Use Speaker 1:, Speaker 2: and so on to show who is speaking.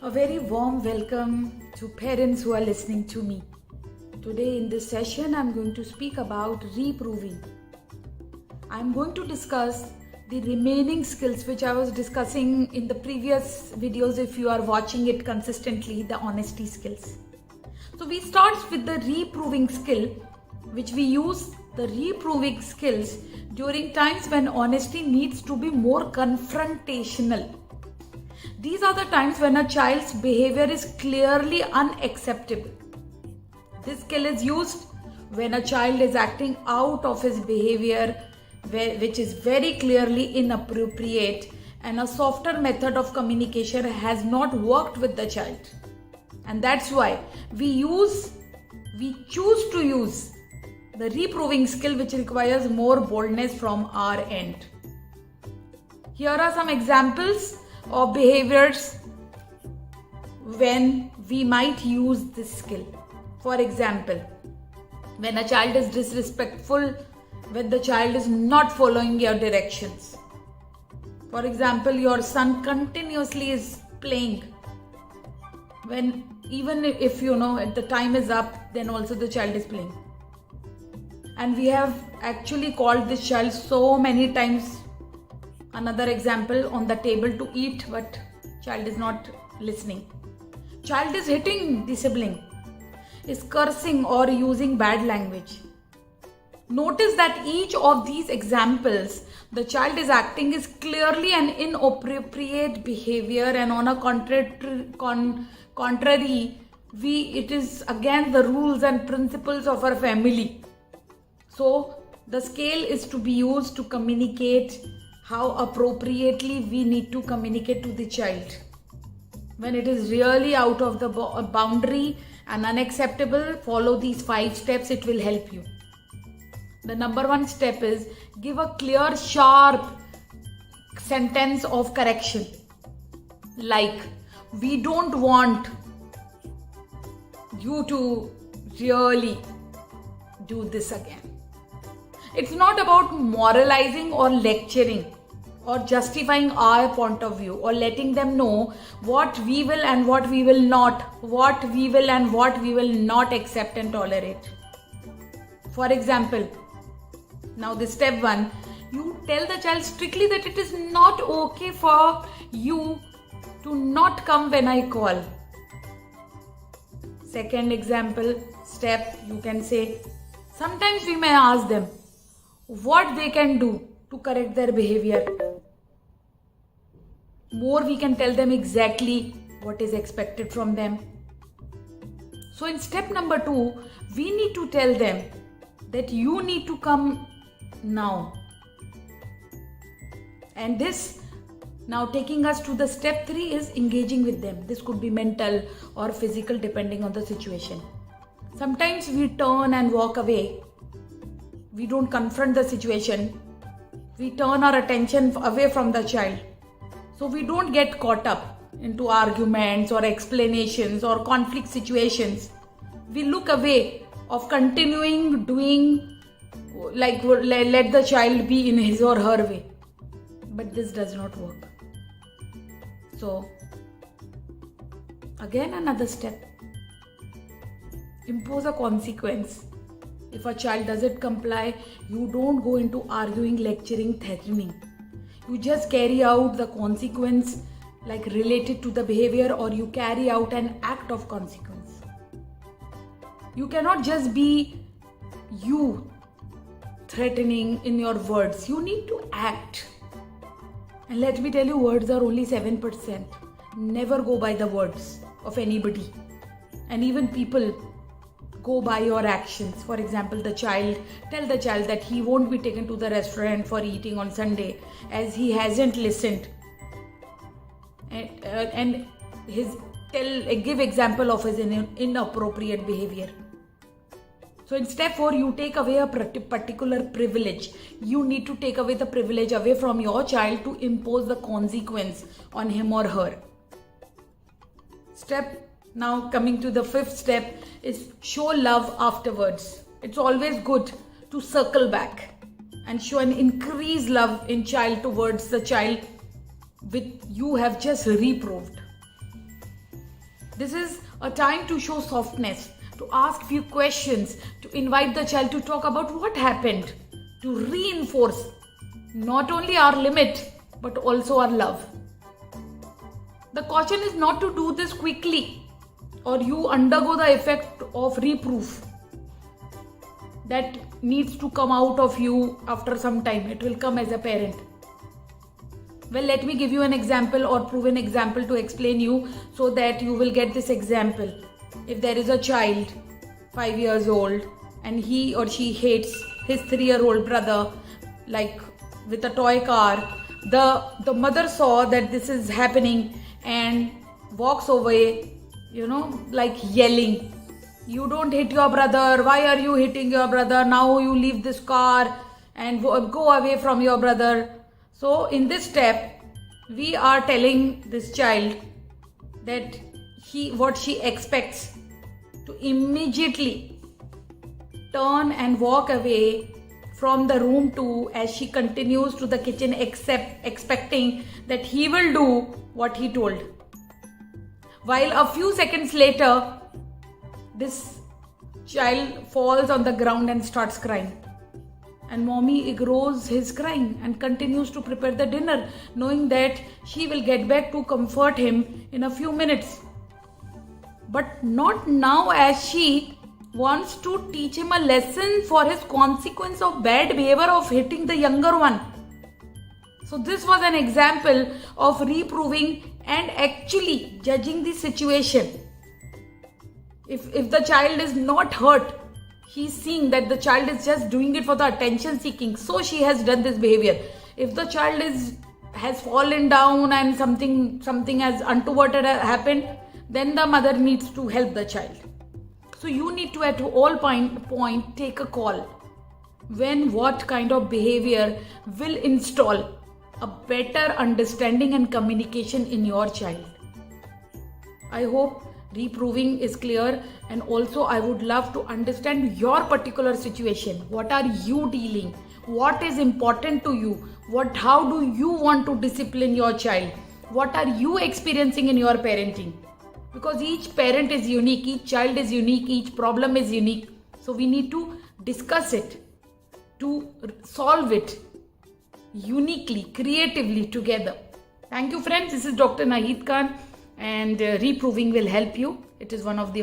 Speaker 1: A very warm welcome to parents who are listening to me. Today in this session, I'm going to speak about reproving. I'm going to discuss the remaining skills which I was discussing in the previous videos. If you are watching it consistently, the honesty skills. So we start with the reproving skill, which we use the reproving skills during times when honesty needs to be more confrontational. These are the times when a child's behavior is clearly unacceptable. This skill is used when a child is acting out of his behavior, which is very clearly inappropriate, and a softer method of communication has not worked with the child. And that's why we choose to use the reproving skill, which requires more boldness from our end. Here are some examples of behaviors when we might use this skill. For example, when a child is disrespectful, when the child is not following your directions. For example, your son continuously is playing when even if the time is up, then also the child is playing. And we have actually called this child so many times. Another example, on the table to eat, but child is not listening. Child is hitting the sibling, is cursing or using bad language. Notice that each of these examples, the child is acting is clearly an inappropriate behavior, and on a contrary, it is against the rules and principles of our family. So the scale is to be used to communicate how appropriately we need to communicate to the child. When it is really out of the boundary and unacceptable, follow these 5 steps. It will help you. The number 1 step is give a clear, sharp sentence of correction. Like, we don't want you to really do this again. It's not about moralizing or lecturing or justifying our point of view or letting them know what we will and what we will not, what we will and what we will not accept and tolerate. For example, now this step 1, you tell the child strictly that it is not okay for you to not come when I call. Second example, step, you can say, sometimes we may ask them what they can do to correct their behavior. More, we can tell them exactly what is expected from them. So in step number 2, we need to tell them that you need to come now. And this now taking us to the step 3 is engaging with them. This could be mental or physical depending on the situation. Sometimes we turn and walk away. We don't confront the situation. We turn our attention away from the child. So we don't get caught up into arguments or explanations or conflict situations. We look away of continuing doing like let the child be in his or her way. But this does not work. So again, another step. Impose a consequence. If a child doesn't comply, you don't go into arguing, lecturing, threatening. You just carry out the consequence like related to the behavior, or you carry out an act of consequence. You cannot just be you threatening in your words. You need to act. And let me tell you, words are only 7%. Never go by the words of anybody. And even people go by your actions. For example, tell the child that he won't be taken to the restaurant for eating on Sunday as he hasn't listened. And give example of his inappropriate behavior. So in step 4, you take away a particular privilege. You need to take away the privilege away from your child to impose the consequence on him or her. Now coming to the 5th step is show love afterwards. It's always good to circle back and show an increased love in child towards the child which you have just reproved. This is a time to show softness, to ask few questions, to invite the child to talk about what happened, to reinforce not only our limit but also our love. The caution is not to do this quickly or you undergo the effect of reproof that needs to come out of you after some time. It will come as a parent. Well, let me give you an example or proven example to explain you so that you will get this example. If there is a child 5 years old and he or she hates his 3-year-old brother like with a toy car, the mother saw that this is happening and walks away, like yelling, "You don't hit your brother, why are you hitting your brother, now you leave this car and go away from your brother." So in this step, we are telling this child that what she expects, to immediately turn and walk away from the room too, as she continues to the kitchen expecting that he will do what he told. While a few seconds later, this child falls on the ground and starts crying. And mommy ignores his crying and continues to prepare the dinner, knowing that she will get back to comfort him in a few minutes. But not now, as she wants to teach him a lesson for his consequence of bad behavior of hitting the younger one. So this was an example of reproving and actually judging the situation. If the child is not hurt, he's seeing that the child is just doing it for the attention seeking, so she has done this behavior. If the child has fallen down and something has untoward happened, then the mother needs to help the child. So you need to at all point take a call when what kind of behavior will install a better understanding and communication in your child. I hope reproving is clear, and also I would love to understand your particular situation. What are you dealing? What is important to you? How do you want to discipline your child? What are you experiencing in your parenting? Because each parent is unique, each child is unique, each problem is unique. So we need to discuss it, to solve it uniquely, creatively together. Thank you, friends. This is Dr. Naheed Khan, and reproving will help you. It is one of the